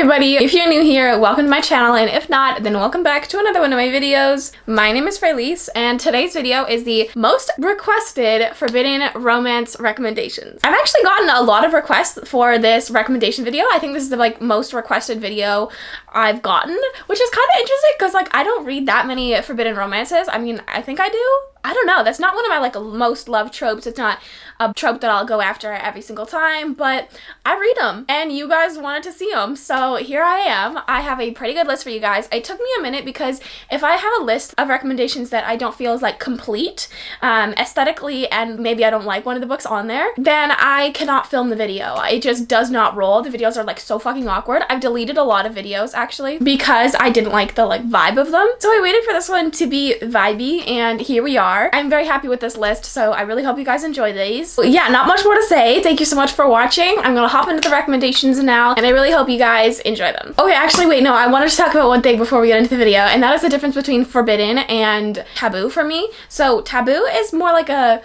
everybody, if you're new here, welcome to my channel, and if not, then welcome back to another one of my videos. My name is Freyleyce, and today's video is the most requested forbidden romance recommendations. I've actually gotten a lot of requests for this recommendation video. I think this is the most requested video I've gotten, which is kind of interesting because I don't read that many forbidden romances. I mean, I think I do. I don't know. That's not one of my most loved tropes. It's not a trope that I'll go after every single time, but I read them and you guys wanted to see them. So here I am. I have a pretty good list for you guys. It took me a minute because if I have a list of recommendations that I don't feel is complete aesthetically, and maybe I don't like one of the books on there, then I cannot film the video. It just does not roll. The videos are so fucking awkward. I've deleted a lot of videos actually because I didn't like the vibe of them. So I waited for this one to be vibey, and here we are. I'm very happy with this list, so I really hope you guys enjoy these. Yeah, not much more to say. Thank you so much for watching. I'm gonna hop into the recommendations now, and I really hope you guys enjoy them. Okay, actually, wait, no, I wanted to talk about one thing before we get into the video, and that is the difference between forbidden and taboo for me. So taboo is more like a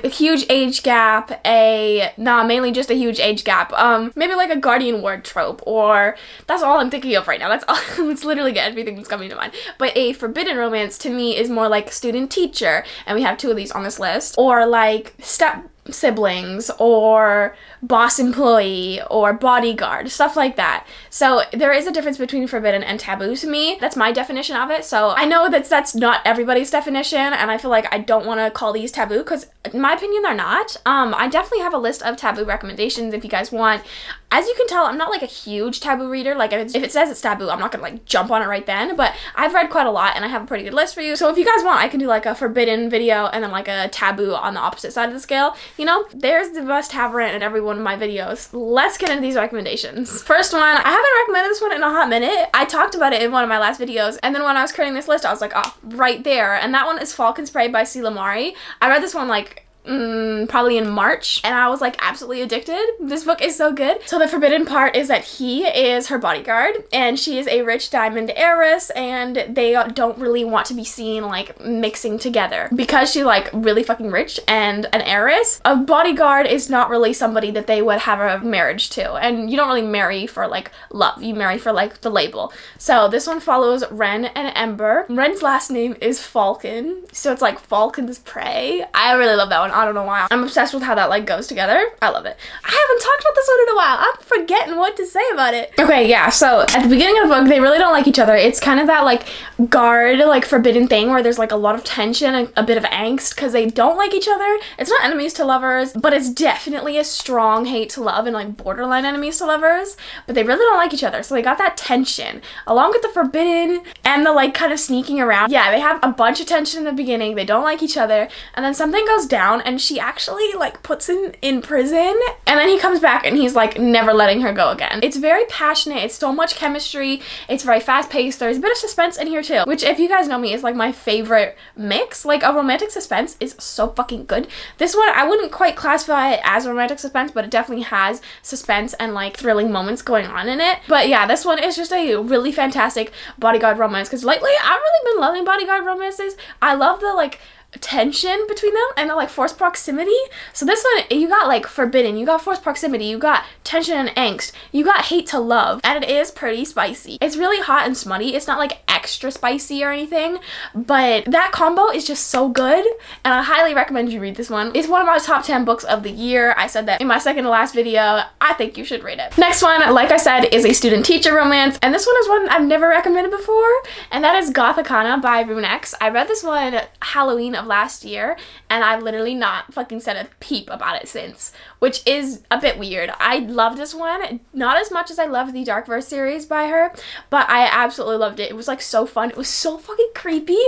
huge age gap, mainly just a huge age gap. Maybe a guardian word trope, or that's all I'm thinking of right now. That's all. It's literally everything that's coming to mind. But a forbidden romance to me is more like student teacher, and we have two of these on this list, or step siblings, or boss employee, or bodyguard, stuff like that. So there is a difference between forbidden and taboo to me. That's my definition of it. So I know that's not everybody's definition, and I feel like I don't want to call these taboo because in my opinion they're not. I definitely have a list of taboo recommendations if you guys want. As you can tell, I'm not a huge taboo reader. If it says it's taboo, I'm not gonna jump on it right then, but I've read quite a lot and I have a pretty good list for you. So if you guys want, I can do a forbidden video and then a taboo on the opposite side of the scale. You know, there's the must-have rant in every one of my videos. Let's get into these recommendations. First one, I haven't recommended this one in a hot minute. I talked about it in one of my last videos, and then when I was creating this list, I was like, oh, right there. And that one is Falcon Spray by C. Lamari. I read this one probably in March, and I was absolutely addicted. This book is so good. So the forbidden part is that he is her bodyguard, and she is a rich diamond heiress, and they don't really want to be seen mixing together because she's really fucking rich and an heiress. A bodyguard is not really somebody that they would have a marriage to, and you don't really marry for love. You marry for the label. So this one follows Ren and Ember. Ren's last name is Falcon, so it's Falcon's Prey. I really love that one. I don't know why. I'm obsessed with how that goes together. I love it. I haven't talked about this one in a while. I'm forgetting what to say about it. Okay, yeah, so at the beginning of the book, they really don't like each other. It's kind of that guard, forbidden thing where there's a lot of tension and a bit of angst because they don't like each other. It's not enemies to lovers, but it's definitely a strong hate to love and borderline enemies to lovers, but they really don't like each other. So they got that tension along with the forbidden and the kind of sneaking around. Yeah, they have a bunch of tension in the beginning. They don't like each other, and then something goes down and she actually puts him in prison, and then he comes back and he's never letting her go again. It's very passionate. It's so much chemistry. It's very fast paced. There's a bit of suspense in here too, which if you guys know me is my favorite mix. A romantic suspense is so fucking good. This one I wouldn't quite classify it as romantic suspense, but it definitely has suspense and thrilling moments going on in it. But yeah, this one is just a really fantastic bodyguard romance because lately I've really been loving bodyguard romances. I love the tension between them and the forced proximity. So this one, you got forbidden, you got forced proximity, you got tension and angst, you got hate to love, and it is pretty spicy. It's really hot and smutty. It's not extra spicy or anything, but that combo is just so good, and I highly recommend you read this one. It's one of my top 10 books of the year. I said that in my second to last video. I think you should read it. Next one, like I said, is a student teacher romance, and this one is one I've never recommended before, and that is Gothikana by Rune X. I read this one Halloween of last year, and I've literally not fucking said a peep about it since, which is a bit weird. I love this one, not as much as I love the Darkverse series by her, but I absolutely loved it. It was so fun. It was so fucking creepy,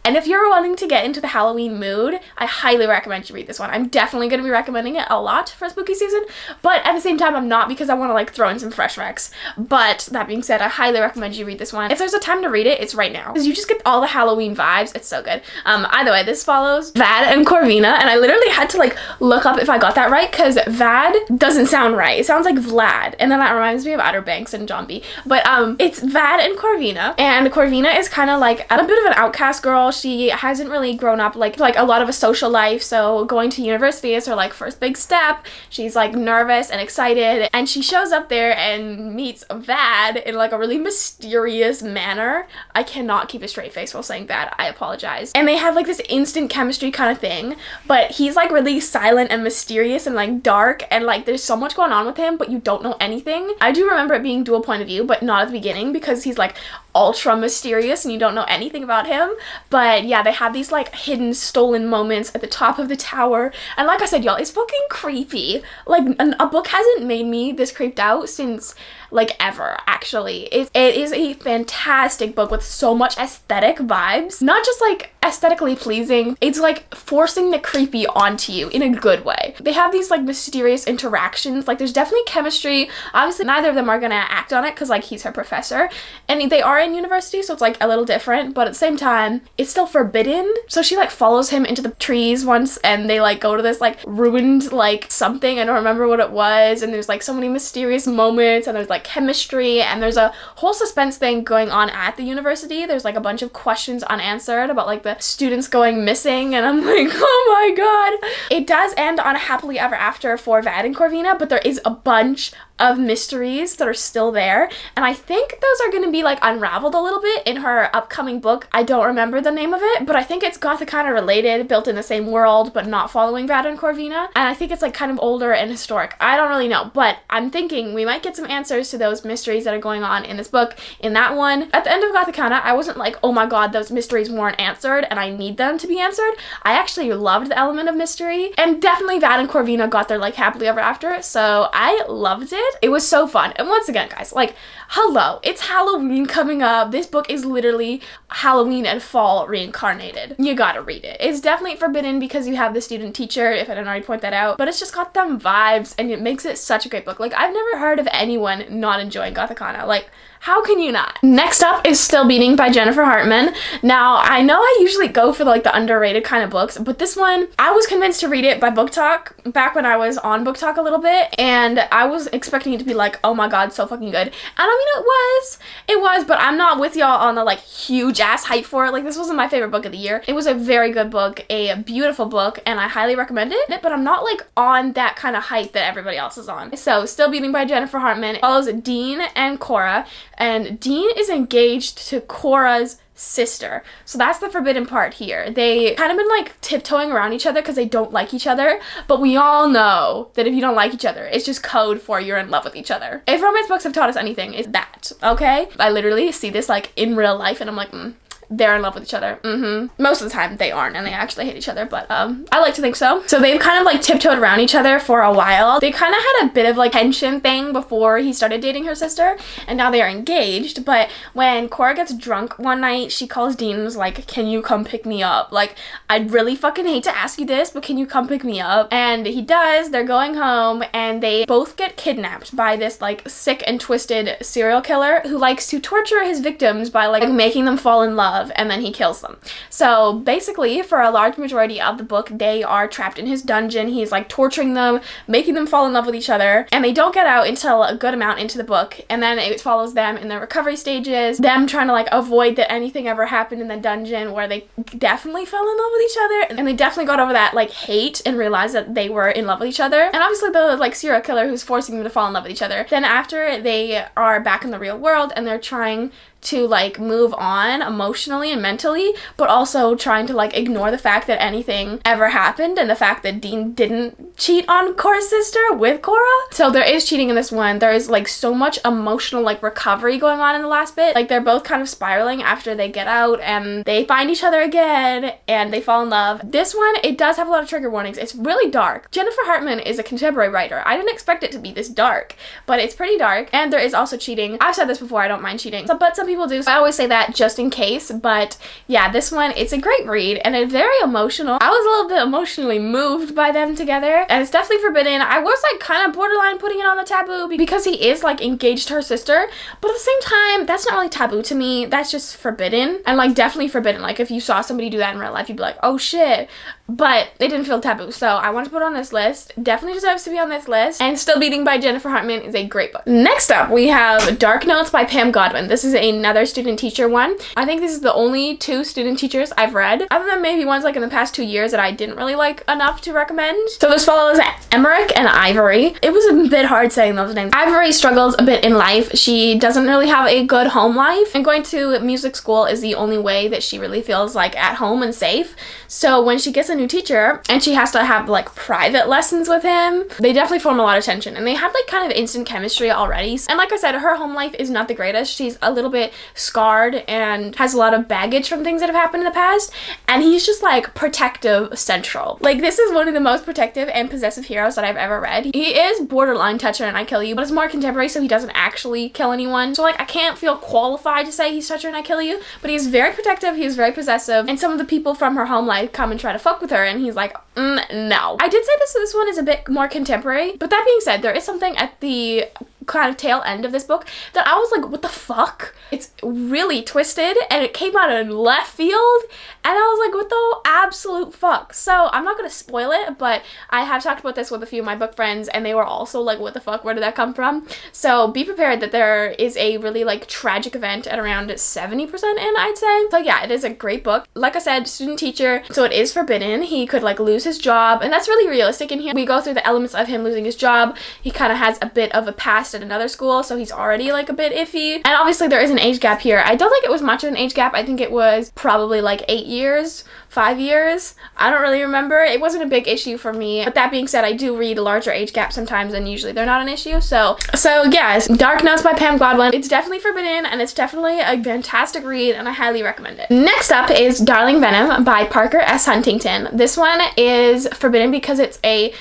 and if you're wanting to get into the Halloween mood, I highly recommend you read this one. I'm definitely going to be recommending it a lot for spooky season, but at the same time I'm not, because I want to throw in some fresh recs. But that being said, I highly recommend you read this one. If there's a time to read it, it's right now, because you just get all the Halloween vibes. It's so good. Either way, this follows Vad and Corvina, and I literally had to like look up if I got that right, because Vad doesn't sound right. It sounds like Vlad, and then that reminds me of Outer Banks and John B. But it's Vad and Corvina, and Corvina is kind of like a bit of an outcast girl. She hasn't really grown up like a lot of a social life, so going to university is her like first big step. She's like nervous and excited, and she shows up there and meets Vad in like a really mysterious manner. I cannot keep a straight face while saying that. I apologize. And they have like this instant chemistry kind of thing, but he's like really silent and mysterious and like dark, and like there's so much going on with him, but you don't know anything. I do remember it being dual point of view, but not at the beginning, because he's like ultra mysterious and you don't know anything about him. But yeah, they have these like hidden stolen moments at the top of the tower, and like I said, y'all, it's fucking creepy. Like a book hasn't made me this creeped out since like ever, actually. It is a fantastic book with so much aesthetic vibes, not just like aesthetically pleasing, it's like forcing the creepy onto you in a good way. They have these like mysterious interactions, like there's definitely chemistry. Obviously neither of them are gonna act on it because like he's her professor and they are in university, so it's like a little different, but at the same time it's still forbidden. So she like follows him into the trees once, and they like go to this like ruined like something, I don't remember what it was, and there's like so many mysterious moments, and there's like chemistry, and there's a whole suspense thing going on at the university. There's like a bunch of questions unanswered about like the students going missing, and I'm like, oh my god. It does end on a happily ever after for Vad and Corvina, but there is a bunch of mysteries that are still there, and I think those are going to be like unraveled a little bit in her upcoming book. I don't remember the name of it, but I think it's gothikana related, built in the same world but not following Vad and Corvina, and I think it's like kind of older and historic. I don't really know, but I'm thinking we might get some answers to those mysteries that are going on in this book in that one. At the end of gothikana, I wasn't like, oh my god, those mysteries weren't answered and I need them to be answered. I actually loved the element of mystery, and definitely Vad and Corvina got their like happily ever after, so I loved it. It was so fun. And once again, guys, like, hello, it's Halloween coming up. This book is literally Halloween and fall reincarnated. You gotta read it. It's definitely forbidden because you have the student teacher, if I didn't already point that out, but it's just got them vibes and it makes it such a great book. Like, I've never heard of anyone not enjoying gothikana. Like, how can you not? Next up is Still Beating by Jennifer Hartman. Now, I know I usually go for like the underrated kind of books, but this one, I was convinced to read it by Book Talk back when I was on Book Talk a little bit, and I was expecting it to be like, oh my god, so fucking good. And I mean, it was, but I'm not with y'all on the like huge ass hype for it. Like, this wasn't my favorite book of the year. It was a very good book, a beautiful book, and I highly recommend it, but I'm not like on that kind of hype that everybody else is on. So, Still Beating by Jennifer Hartman follows Dean and Cora, and Dean is engaged to Cora's sister. So that's the forbidden part here. They kind of been like tiptoeing around each other because they don't like each other, but we all know that if you don't like each other, it's just code for you're in love with each other. If romance books have taught us anything, it's that, okay? I literally see this like in real life and I'm like, they're in love with each other. Most of the time they aren't, and they actually hate each other, but I like to think so. So they've kind of like tiptoed around each other for a while. They kind of had a bit of like tension thing before he started dating her sister, and now they are engaged. But when Cora gets drunk one night, she calls Dean and was like, can you come pick me up? Like, I'd really fucking hate to ask you this, but can you come pick me up? And he does. They're going home, and they both get kidnapped by this like sick and twisted serial killer who likes to torture his victims by like making them fall in love, and then he kills them. So basically, for a large majority of the book, they are trapped in his dungeon. He's like torturing them, making them fall in love with each other, and they don't get out until a good amount into the book. And then it follows them in their recovery stages, them trying to like avoid that anything ever happened in the dungeon, where they definitely fell in love with each other, and they definitely got over that like hate and realized that they were in love with each other. And obviously the like serial killer who's forcing them to fall in love with each other. Then after, they are back in the real world and they're trying to like move on emotionally and mentally, but also trying to like ignore the fact that anything ever happened and the fact that Dean didn't cheat on Cora's sister with Cora. So there is cheating in this one. There is like so much emotional like recovery going on in the last bit. Like, they're both kind of spiraling after they get out and they find each other again and they fall in love. This one, it does have a lot of trigger warnings. It's really dark. Jennifer Hartman is a contemporary writer. I didn't expect it to be this dark, but it's pretty dark, and there is also cheating. I've said this before, I don't mind cheating, but some people do. So I always say that just in case, but yeah, this one, it's a great read and it's very emotional. I was a little bit emotionally moved by them together, and it's definitely forbidden. I was like kind of borderline putting it on the taboo because he is like engaged to her sister, but at the same time, that's not really taboo to me. That's just forbidden, and like definitely forbidden. Like if you saw somebody do that in real life, you'd be like, oh shit, but it didn't feel taboo. So I want to put it on this list. Definitely deserves to be on this list. And Still Beating by Jennifer Hartman is a great book. Next up, we have Dark Notes by Pam Godwin. This is another student teacher one. I think this is the only 2 student teachers I've read, other than maybe ones like in the past 2 years that I didn't really like enough to recommend. So this follows Emmerich and Ivory. It was a bit hard saying those names. Ivory struggles a bit in life. She doesn't really have a good home life, and going to music school is the only way that she really feels like at home and safe. So when she gets a new teacher and she has to have like private lessons with him, they definitely form a lot of tension, and they had like kind of instant chemistry already. And like I said, her home life is not the greatest. She's a little bit scarred and has a lot of baggage from things that have happened in the past, and he's just like protective central. Like this is one of the most protective and possessive heroes that I've ever read. He is borderline toucher and I kill you, but it's more contemporary, so he doesn't actually kill anyone. So like I can't feel qualified to say he's toucher and I kill you, but he's very protective, he's very possessive, and some of the people from her home life come and try to fuck with her, and he's like, no. I did say this one is a bit more contemporary, but that being said, there is something at the kind of tail end of this book that I was like, what the fuck? It's really twisted, and it came out of left field, and I was like, what the absolute fuck? So I'm not gonna spoil it, but I have talked about this with a few of my book friends, and they were also like, what the fuck, where did that come from? So be prepared that there is a really like tragic event at around 70% in, I'd say. So yeah, it is a great book. Like I said, student teacher, so it is forbidden. He could like lose his job, and that's really realistic in here. We go through the elements of him losing his job. He kind of has a bit of a past at another school, so he's already like a bit iffy, and obviously there is an age gap here. I don't think it was much of an age gap. I think it was probably like 8 years, 5 years. I don't really remember. It wasn't a big issue for me, but that being said, I do read a larger age gap sometimes, and usually they're not an issue. So yes, Dark Notes by Pam Godwin. It's definitely forbidden, and it's definitely a fantastic read, and I highly recommend it. Next up is Darling Venom by Parker S. Huntington. This one is forbidden because it's a,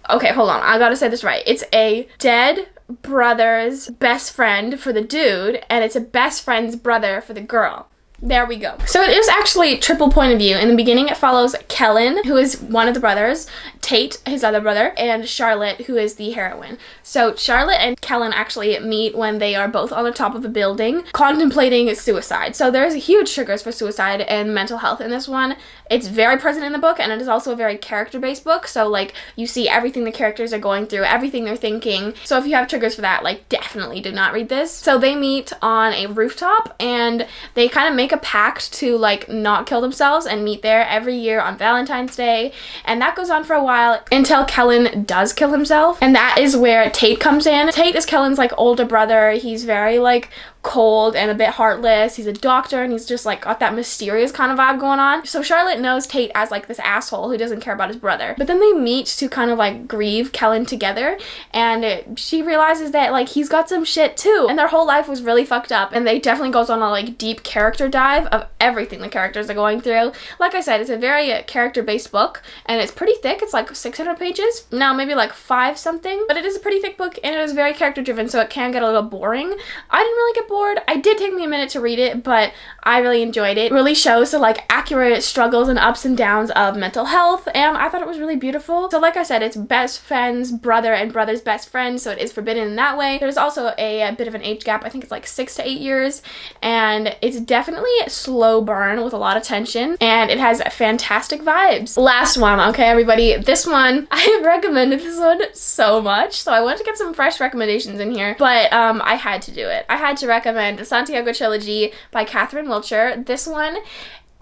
okay, hold on, I gotta say this right. It's a dead brother's best friend for the dude, and it's a best friend's brother for the girl. There we go. So it is actually triple point of view. In the beginning, it follows Kellen, who is one of the brothers, Tate, his other brother, and Charlotte, who is the heroine. So Charlotte and Kellen actually meet when they are both on the top of a building contemplating suicide. So there's huge triggers for suicide and mental health in this one. It's very present in the book, and it is also a very character-based book. So like you see everything the characters are going through, everything they're thinking. So if you have triggers for that, like definitely do not read this. So they meet on a rooftop, and they kind of make a pact to like not kill themselves and meet there every year on Valentine's Day, and that goes on for a while until Kellen does kill himself, and that is where Tate comes in. Tate is Kellen's like older brother. He's very like cold and a bit heartless. He's a doctor, and he's just like got that mysterious kind of vibe going on. So Charlotte knows Tate as like this asshole who doesn't care about his brother, but then they meet to kind of like grieve Kellen together, and she realizes that like he's got some shit too, and their whole life was really fucked up, and they definitely goes on a like deep character dive of everything the characters are going through. Like I said, it's a very character-based book, and it's pretty thick. It's like 600 pages now, maybe like 5 something, but it is a pretty thick book, and it is very character driven, so it can get a little boring. I didn't really get bored. I did take me a minute to read it, but I really enjoyed it. It really shows the like accurate struggles and ups and downs of mental health, and I thought it was really beautiful. So like I said, it's best friend's brother and brother's best friend, so it is forbidden in that way. There's also a bit of an age gap. I think it's like 6 to 8 years, and it's definitely slow burn with a lot of tension, and it has fantastic vibes. Last one, okay everybody, this one, I have recommended this one so much, so I wanted to get some fresh recommendations in here, but I had to do it. I had to recommend the Santiago trilogy by Catherine Wiltshire. This one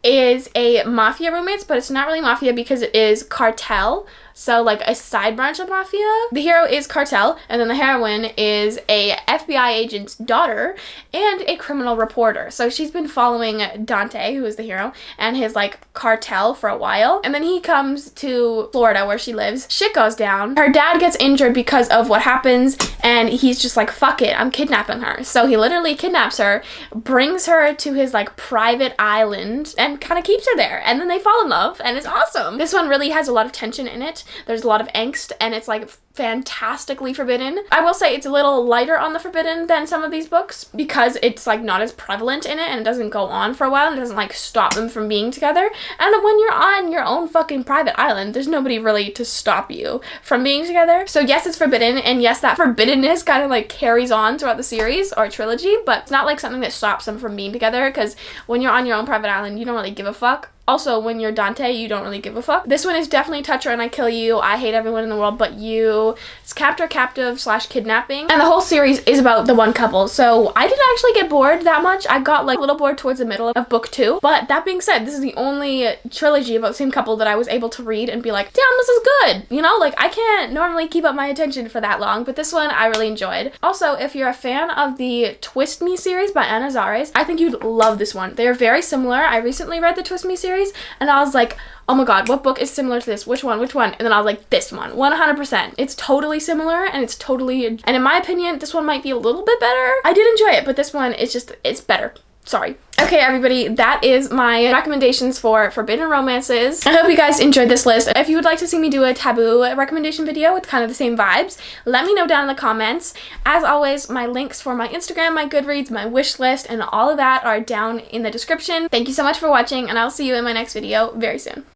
is a mafia romance, but it's not really mafia because it is cartel. So like a side branch of mafia. The hero is cartel, and then the heroine is a FBI agent's daughter and a criminal reporter. So she's been following Dante, who is the hero, and his like cartel for a while, and then he comes to Florida where she lives. Shit goes down. Her dad gets injured because of what happens, and he's just like, fuck it, I'm kidnapping her. So he literally kidnaps her, brings her to his like private island, and kind of keeps her there, and then they fall in love, and it's awesome. This one really has a lot of tension in it. There's a lot of angst, and it's like fantastically forbidden. I will say it's a little lighter on the forbidden than some of these books because it's like not as prevalent in it and it doesn't go on for a while and it doesn't like stop them from being together. And when you're on your own fucking private island, there's nobody really to stop you from being together. So yes, it's forbidden, and yes, that forbiddenness kind of like carries on throughout the series or trilogy, but it's not like something that stops them from being together, because when you're on your own private island, you don't really give a fuck. Also, when you're Dante, you don't really give a fuck. This one is definitely Toucher and I Kill You, I Hate Everyone in the World But You. It's captive / kidnapping. And the whole series is about the one couple. So I didn't actually get bored that much. I got like a little bored towards the middle of book 2. But that being said, this is the only trilogy about the same couple that I was able to read and be like, damn, this is good. You know, like I can't normally keep up my attention for that long, but this one I really enjoyed. Also, if you're a fan of the Twist Me series by Ana Zares, I think you'd love this one. They're very similar. I recently read the Twist Me series and I was like, oh my god, what book is similar to this? Which one? And then I was like, this one, 100%. It's totally similar and it's totally, and in my opinion, this one might be a little bit better. I did enjoy it, but this one is just, it's better. Sorry. Okay, everybody, that is my recommendations for forbidden romances. I hope you guys enjoyed this list. If you would like to see me do a taboo recommendation video with kind of the same vibes, let me know down in the comments. As always, my links for my Instagram, my Goodreads, my wish list, and all of that are down in the description. Thank you so much for watching, and I'll see you in my next video very soon.